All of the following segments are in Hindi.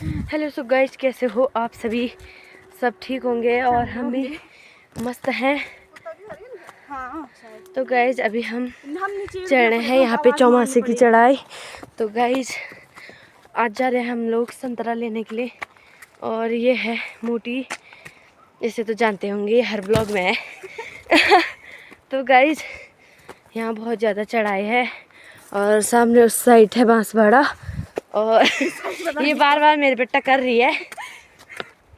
हेलो सो गाइस, कैसे हो आप सभी? सब ठीक होंगे और हम भी मस्त हैं। तो गाइस अभी हम चढ़ रहे हैं यहाँ पे चौमासे की चढ़ाई। तो गाइस आज जा रहे हैं हम लोग संतरा लेने के लिए और ये है मोटी, इसे तो जानते होंगे, हर ब्लॉग में है। तो गाइस यहाँ बहुत ज़्यादा चढ़ाई है और सामने उस साइड है बांसवाड़ा और ये बार बार मेरे पे टकर रही है।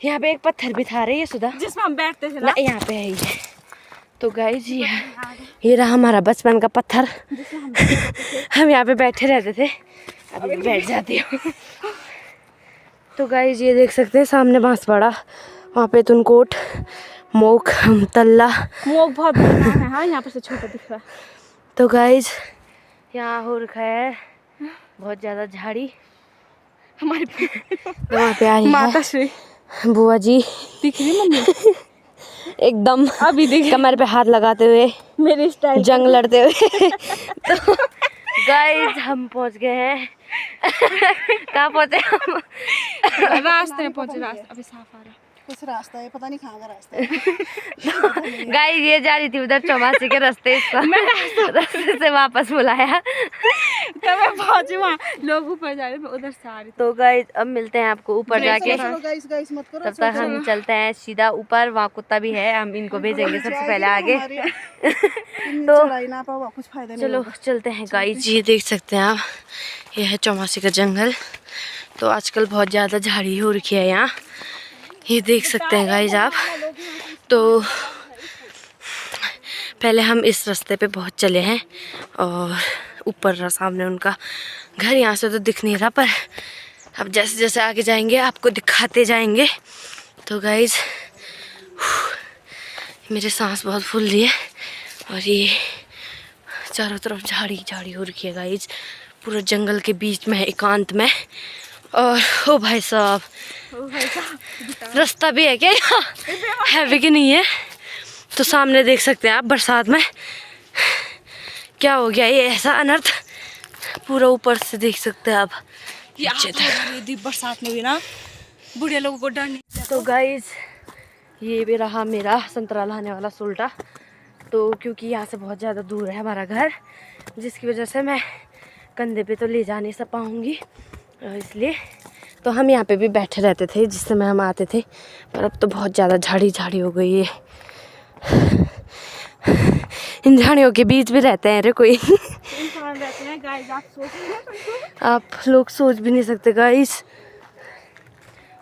यहाँ पे एक पत्थर भी था रही है सुधा, जिसमें हम बैठते थे ना, यहाँ पे है ये। तो गाइस ये रहा हमारा बचपन का पत्थर। हम यहाँ पे बैठे रहते थे, अभी बैठ जाती हूँ। तो गाइस ये देख सकते हैं सामने बांसवाड़ा, वहाँ पे तुनकोट, मोक, तल्ला। मोक बहुत बड़ा है, हाँ, यहाँ पर से छोटा दिख रहा है। तो गाइस यहाँ हो रखा है बहुत ज़्यादा झाड़ी। हमारी तो वहाँ पे आ रही माता है श्री बुआ जी, दिख रही मम्मी एकदम अभी दिख कमर पे हाथ लगाते हुए, मेरी स्टाइल जंग लड़ते हुए। तो गाइस हम पहुंच गए हैं। कहाँ पहुंचे हम? रास्ते में पहुंचे। रास्ता अभी साफ आ रहा है, कुछ रास्ता है, पता नहीं कहाँ का रास्ता है। गाइस ये जा रही थी उधर चौमासी के रास्ते, इसको रास्ते से वापस बुलाया। तब मैं पहुंची वहाँ, लोग ऊपर जा रहे थे, उधर से आ रही। तो गाइस अब मिलते हैं आपको ऊपर जाके। चलो गाइस गाइस मत करो, तब तक हम चलते हैं सीधा ऊपर, वहाँ कुत्ता भी है, हम इनको भेजेंगे सबसे पहले आगे। तो चढ़ाई ना पाओ, कुछ फायदा नहीं। चलो चलते हैं गाइस। ये देख सकते हैं आप, ये है चौमासी का जंगल। तो आजकल बहुत ज़्यादा झाड़ी हो रखी है यहाँ, ये देख सकते हैं गाइस आप। तो पहले हम इस रास्ते पे बहुत चले हैं और ऊपर सामने उनका घर, यहाँ से तो दिख नहीं रहा, पर अब जैसे जैसे आगे जाएंगे आपको दिखाते जाएंगे। तो गाइस मेरे सांस बहुत फूल रही है और ये चारों तरफ झाड़ी झाड़ी हो रखी है गाइस, पूरा जंगल के बीच में है, एकांत में। और ओ भाई साहब, रास्ता भी है क्या यहाँ? है भी कि नहीं है? तो सामने देख सकते हैं आप, बरसात में क्या हो गया ये ऐसा अनर्थ, पूरा ऊपर से देख सकते हैं आप। बरसात में भी ना बुढ़े लोगों को डर नहीं। तो गाइस ये भी रहा मेरा संतरा लाने वाला सुल्टा। तो क्योंकि यहाँ से बहुत ज़्यादा दूर है हमारा घर, जिसकी वजह से मैं कंधे पे तो ले जा नहीं सक पाऊँगी, इसलिए तो हम यहाँ पे भी बैठे रहते थे जिस समय हम आते थे, पर अब तो बहुत ज़्यादा झाड़ी झाड़ी हो गई है। इन झाड़ियों के बीच भी रहते हैं रे कोई। आप लोग सोच भी नहीं सकते गाइस।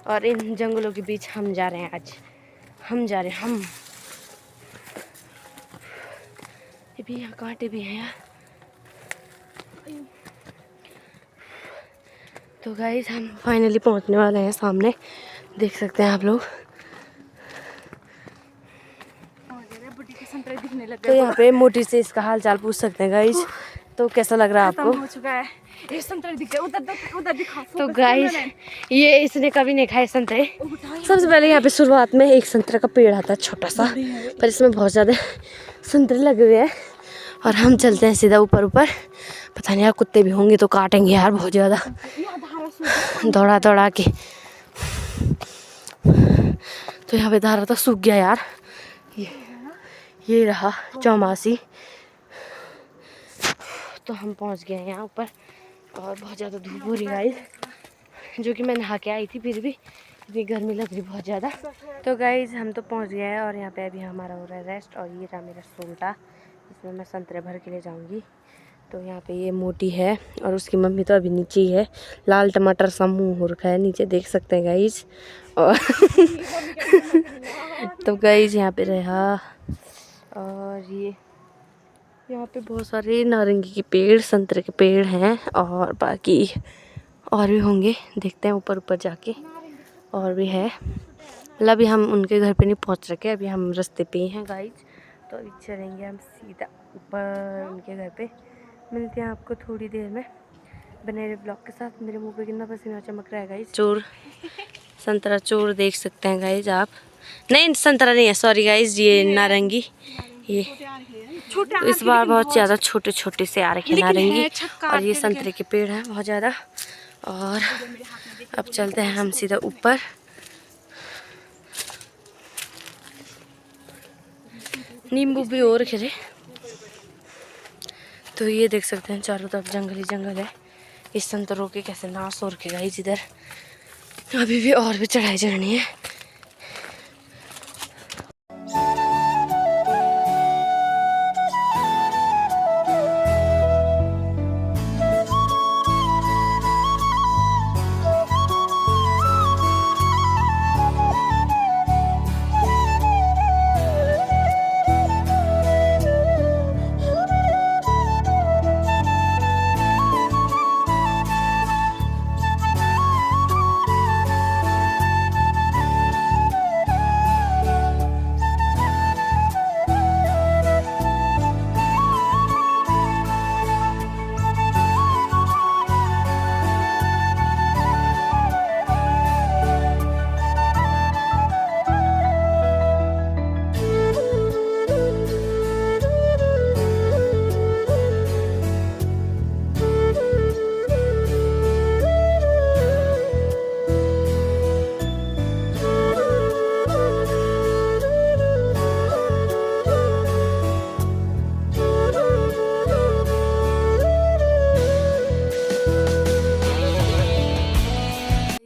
और इन जंगलों के बीच हम जा रहे हैं आज, हम जा रहे हैं हम। ये भी यहाँ कांटे भी हैं यार। तो गाइस हम फाइनली पहुंचने वाले हैं, सामने देख सकते हैं आप लोग। तो यहाँ पे मोटी से इसका हाल चाल पूछ सकते हैं गाइस। तो कैसा लग रहा है आपको? हो चुका है, ये संतरे दिख रहे, उधर दिखा। तो गाइस ये इसने कभी नहीं खाए संतरे। सबसे पहले यहाँ पे शुरुआत में एक संतरे का पेड़ आता है छोटा सा, पर इसमें बहुत ज़्यादा संतरे लगे हुए हैं। और हम चलते हैं सीधा ऊपर ऊपर, पता नहीं यार कुत्ते भी होंगे तो काटेंगे यार बहुत ज़्यादा दौड़ा दौड़ा के। तो यहाँ पे धारा तो सूख गया यार। ये रहा चौमासी। तो हम पहुँच गए हैं यहाँ ऊपर और बहुत ज़्यादा धूप हो रही गाइस, जो कि मैं नहा के आई थी, फिर भी इतनी गर्मी लग रही बहुत ज़्यादा। तो गाइस हम तो पहुँच गए हैं और यहाँ पे अभी हमारा हो रहा है रेस्ट। और ये रहा मेरा सोल्टा, इसमें मैं संतरे भर के ले जाऊँगी। तो यहाँ पे ये मोटी है और उसकी मम्मी तो अभी नीचे ही है, लाल टमाटर सा मुँह हो रखा है नीचे, देख सकते हैं गाइस। और तो गाइस यहाँ पे रहा, और ये यहाँ पे बहुत सारे नारंगी के पेड़, संतरे के पेड़ हैं और बाकी और भी होंगे, देखते हैं ऊपर ऊपर जाके और भी है। मतलब अभी हम उनके घर पे नहीं पहुँच रखे, अभी हम रास्ते पे ही हैं गाइस। तो अभी चलेंगे हम सीधा ऊपर उनके घर पे। मिलते हैं आपको थोड़ी देर में बने रहे ब्लॉग के साथ। मेरे मुंह पे कितना पसीना चमक रहा है गाइस। चोर, संतरा चोर देख सकते हैं गाइस आप। नहीं संतरा नहीं है, सॉरी गाइस, ये नारंगी। ये तो इस बार बहुत ज़्यादा छोटे छोटे से आ रखे नारंगी। और ये संतरे के पेड़ हैं बहुत ज़्यादा। और अब चलते हैं हम सीधा ऊपर। नींबू भी और खिले। तो ये देख सकते हैं चारों तरफ जंगल ही जंगल है। इस संतरों के कैसे नाश हो रखे गाइस इधर। अभी भी और भी चढ़ाई चढ़नी है।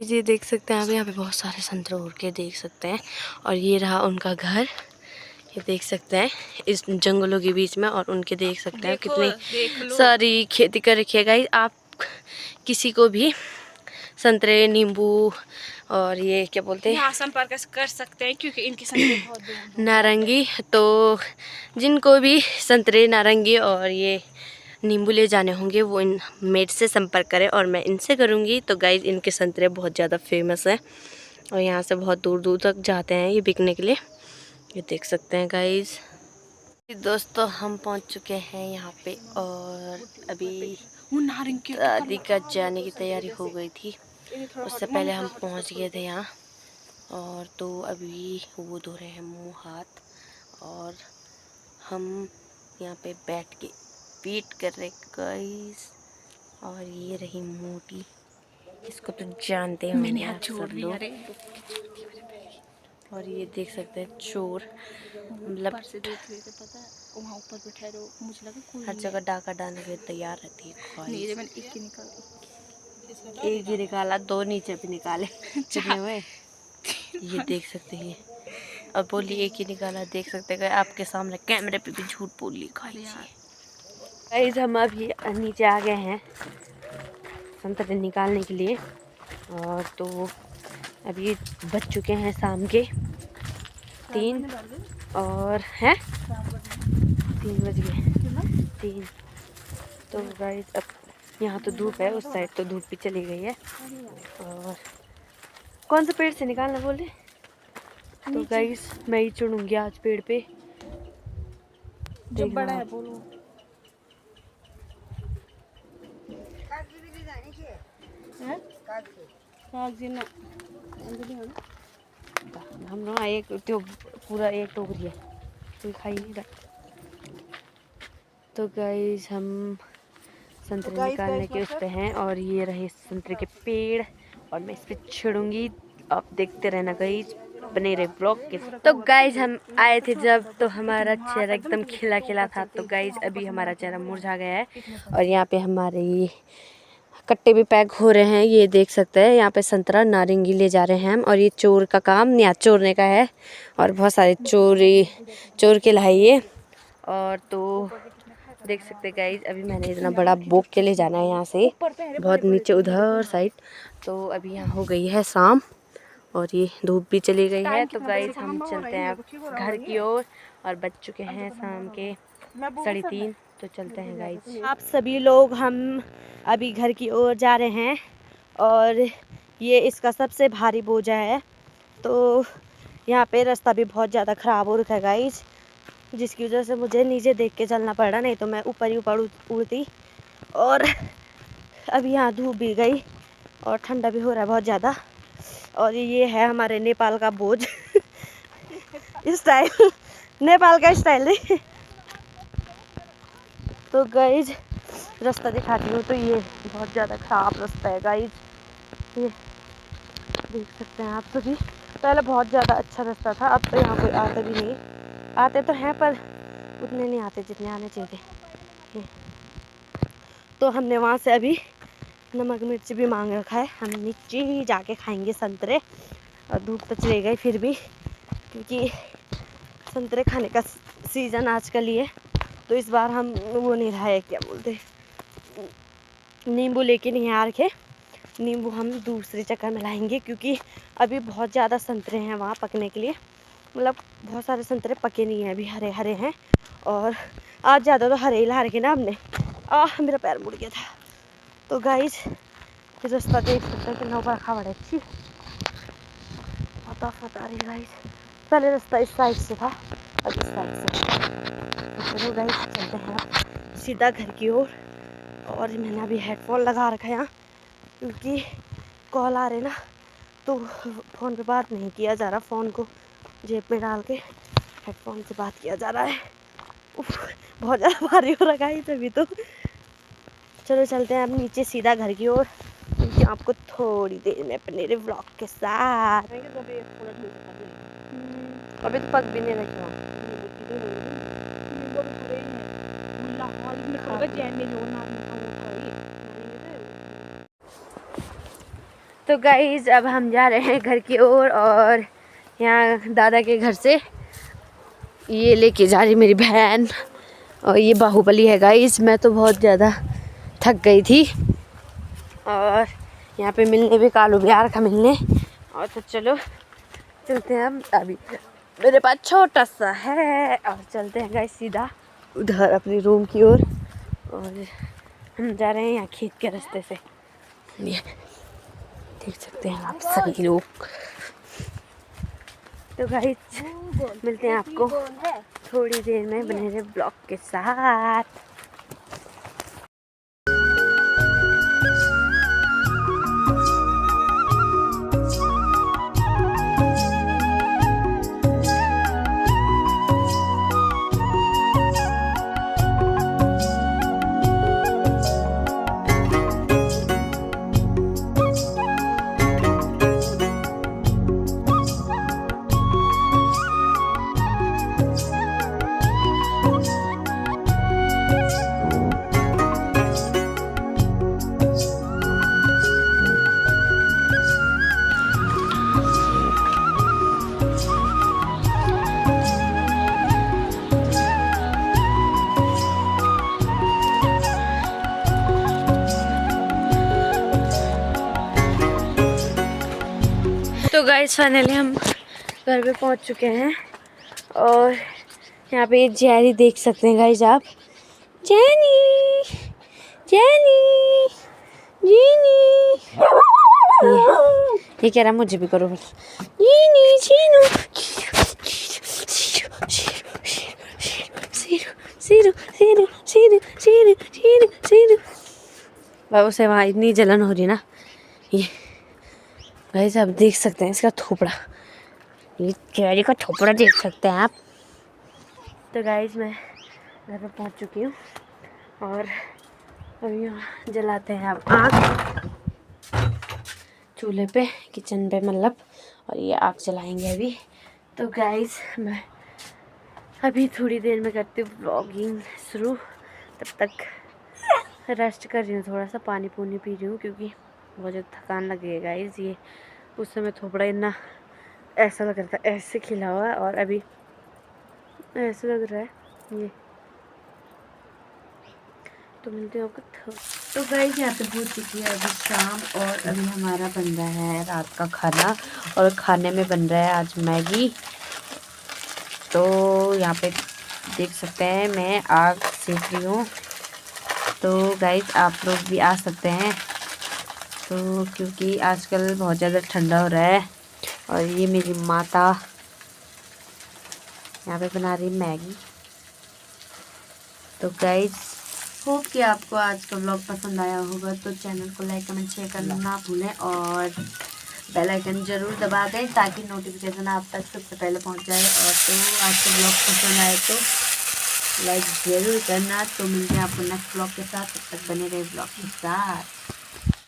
ये देख सकते हैं आप यहाँ पे बहुत सारे संतरे उड़ के देख सकते हैं। और ये रहा उनका घर, ये देख सकते हैं इस जंगलों के बीच में। और उनके देख सकते हैं कितनी सारी खेती कर रखी है गाइस। आप किसी को भी संतरे, नींबू और ये क्या बोलते हैं, यहाँ संपर्क कर सकते हैं क्योंकि इनके संतरे बहुत दूर। नारंगी। तो जिनको भी संतरे, नारंगी और ये नींबू ले जाने होंगे वो इन मेड से संपर्क करें और मैं इनसे करूँगी। तो गाइज इनके संतरे बहुत ज़्यादा फेमस है और यहाँ से बहुत दूर दूर तक जाते हैं ये बिकने के लिए। ये देख सकते हैं गाइज। दोस्तों हम पहुँच चुके हैं यहाँ पे और अभी दादी का जाने की तैयारी हो गई थी। उससे पहले हम पहुँच गए थे यहाँ। और तो अभी वो धो रहे हैं मुँह हाथ और हम यहाँ पे बैठ के वेट कर रहे गाइस। और ये रही मोटी, इसको तो जानते होंगे आप सब लोग। और ये देख सकते हैं चोर, मतलब से देख रहे थे, पता है वहाँ ऊपर बैठा रहो, मुझे लगा कोई हर जगह डाका डालने के लिए तैयार रहती है। नहीं, मैंने एक ही निकाला, एक ही निकाला, दो नीचे भी निकाले। कितने हुए ये देख सकते हैं। अब बोली एक ही निकाला, देख सकते हैं आपके सामने कैमरे पे भी झूठ बोल ली गाइस। हम अभी नीचे आ गए हैं संतरे निकालने के लिए। और तो अभी बज चुके हैं शाम के 3 और हैं 3 बज गए 3। तो गाइस अब यहाँ तो धूप है, उस साइड तो धूप भी चली गई है। और कौन से पेड़ से निकालना बोले? तो गाइस मैं ही चढ़ूँगी आज पेड़ पे। जो बड़ा है बोलो। हम ना एक तो पूरा एक टोकरी है, कोई खाई नहीं रहा। तो गाइस हम संतरे निकालने के उस पे हैं और ये रहे संतरे के पेड़ और मैं इस पे चढ़ूंगी। आप देखते रहना गाइस, बने रहे ब्लॉग के। तो गाइस हम आए थे जब तो हमारा चेहरा एकदम खिला खिला था। तो गाइस अभी हमारा चेहरा मुरझा गया है और यहाँ पे हमारे ये कट्टे भी पैक हो रहे हैं। ये देख सकते हैं यहाँ पे संतरा, नारंगी ले जा रहे हैं हम। और ये चोर का काम या चोरने का है और बहुत सारे चोर के लाई ये। और तो देख सकते गाइज अभी मैंने इतना बड़ा बोक के ले जाना है यहाँ से बहुत नीचे उधर साइड। तो अभी यहाँ हो गई है शाम और ये धूप भी चली गई है। तो गाइज हम चलते हैं अब घर की ओर और बज चुके हैं शाम के 3:30। तो चलते हैं गाइज। आप सभी लोग हम अभी घर की ओर जा रहे हैं और ये इसका सबसे भारी बोझा है। तो यहाँ पे रास्ता भी बहुत ज़्यादा ख़राब हो रखा है गाइज, जिसकी वजह से मुझे नीचे देख के चलना पड़ा, नहीं तो मैं ऊपर ही ऊपर उड़ती। और अभी यहाँ धूप भी गई और ठंडा भी हो रहा है बहुत ज़्यादा। और ये है हमारे नेपाल का बोझ स्टाइल, नेपाल का स्टाइल है। तो गाइज रास्ता दिखाती हूँ। तो ये बहुत ज़्यादा ख़राब रास्ता है गाइज। ये देख सकते हैं आप सभी। पहले बहुत ज़्यादा अच्छा रास्ता था, अब तो यहाँ कोई आता भी नहीं। आते तो हैं पर उतने नहीं आते जितने आने चाहिए थे। तो हमने वहाँ से अभी नमक मिर्च भी मांग रखा है, हम नीचे ही जाके खाएंगे संतरे। और धूप तो चले गई फिर भी, क्योंकि संतरे खाने का सीज़न आजकल ये, तो इस बार हम वो नहीं रहा है, क्या बोलते, नींबू लेके नहीं आ रखे। नींबू हम दूसरे चक्कर में लाएंगे, क्योंकि अभी बहुत ज़्यादा संतरे हैं वहाँ पकने के लिए। मतलब बहुत सारे संतरे पके नहीं हैं अभी, हरे हरे हैं। और आज ज़्यादा तो हरे ही ला रखे ना हमने। मेरा पैर मुड़ गया था। तो गाइस रास्ता देख सकते हैं कि नौका रखा बड़ा अच्छी फता रही गाइस। पहले रास्ता इस साइड से था, अब इस साइड से। तो चलो गाइस चलते हैं सीधा घर की ओर। और मैंने अभी हेडफोन लगा रखा है यहाँ, क्योंकि कॉल आ रहे ना, तो फ़ोन पे बात नहीं किया जा रहा। फ़ोन को जेब में डाल के हेडफोन से बात किया जा रहा है। बहुत ज़्यादा भारी हो रखा है तभी तो। चलो चलते हैं अब नीचे सीधा घर की ओर, क्योंकि आपको थोड़ी देर में अपने व्लॉग के साथ। अभी तो पक भी नहीं रखे तो गाइज अब हम जा रहे हैं घर की ओर। और यहाँ दादा के घर से ये लेके जा रही मेरी बहन, और ये बाहुबली है गाइज। मैं तो बहुत ज़्यादा थक गई थी, और यहाँ पे मिलने भी कालू बिहार का मिलने। और तो चलो चलते हैं अब। अभी मेरे पास छोटा सा है, और चलते हैं गाइस सीधा उधर अपनी रूम की ओर। और हम जा रहे हैं यहाँ खेत के रास्ते से, ये देख सकते हैं आप सभी लोग। तो गाइस मिलते हैं आपको थोड़ी देर में बने रहे ब्लॉग के साथ। तो गाइस फाइनली हम घर पे पहुंच चुके हैं। और यहाँ पे ये जेरी देख सकते हैं गाइस आप। जेनी जेनी जीनी, ये कह रहा मुझे भी करो बस। जीनी जीनू बाबू से वहाँ इतनी जलन हो रही ना। ये गाइस आप देख सकते हैं इसका थोपड़ा, ये चेहरे का थोपड़ा देख सकते हैं आप। तो गाइस मैं घर पे पहुंच चुकी हूँ, और अभी यहाँ जलाते हैं अब आग चूल्हे पे, किचन पे मतलब। और ये आग जलाएंगे अभी। तो गाइस मैं अभी थोड़ी देर में करती हूँ व्लॉगिंग शुरू। तब तक रेस्ट कर रही हूँ, थोड़ा सा पानी पूनी पी रही हूँ, क्योंकि बहुत ज़्यादा थकान लगेगा गाइस। ये उस समय थोपड़ा इतना ऐसा लग रहा था, ऐसे खिला हुआ है, और अभी ऐसा लग रहा है ये। तो मिलते हैं आपको। तो गाइस यहाँ पे हो चुकी है अभी शाम, और अभी हमारा बन रहा है रात का खाना। और खाने में बन रहा है आज मैगी। तो यहाँ पे देख सकते हैं मैं आग सेक रही हूँ। तो गाइस आप लोग भी आ सकते हैं, तो क्योंकि आजकल बहुत ज़्यादा ठंडा हो रहा है। और ये मेरी माता यहाँ पे बना रही मैगी। तो गाइस होप कि आपको आज का ब्लॉग पसंद आया होगा। तो चैनल को लाइक कमेंट शेयर करना ना भूलें, और बेल आइकन ज़रूर दबा दें, ताकि नोटिफिकेशन आप तक सबसे पहले पहुंच जाए। और तो आज का ब्लॉग पसंद आए तो लाइक ज़रूर करना। तो मिलते हैं आपको नेक्स्ट ब्लॉग के साथ, तब तक बने रहे ब्लॉग के साथ।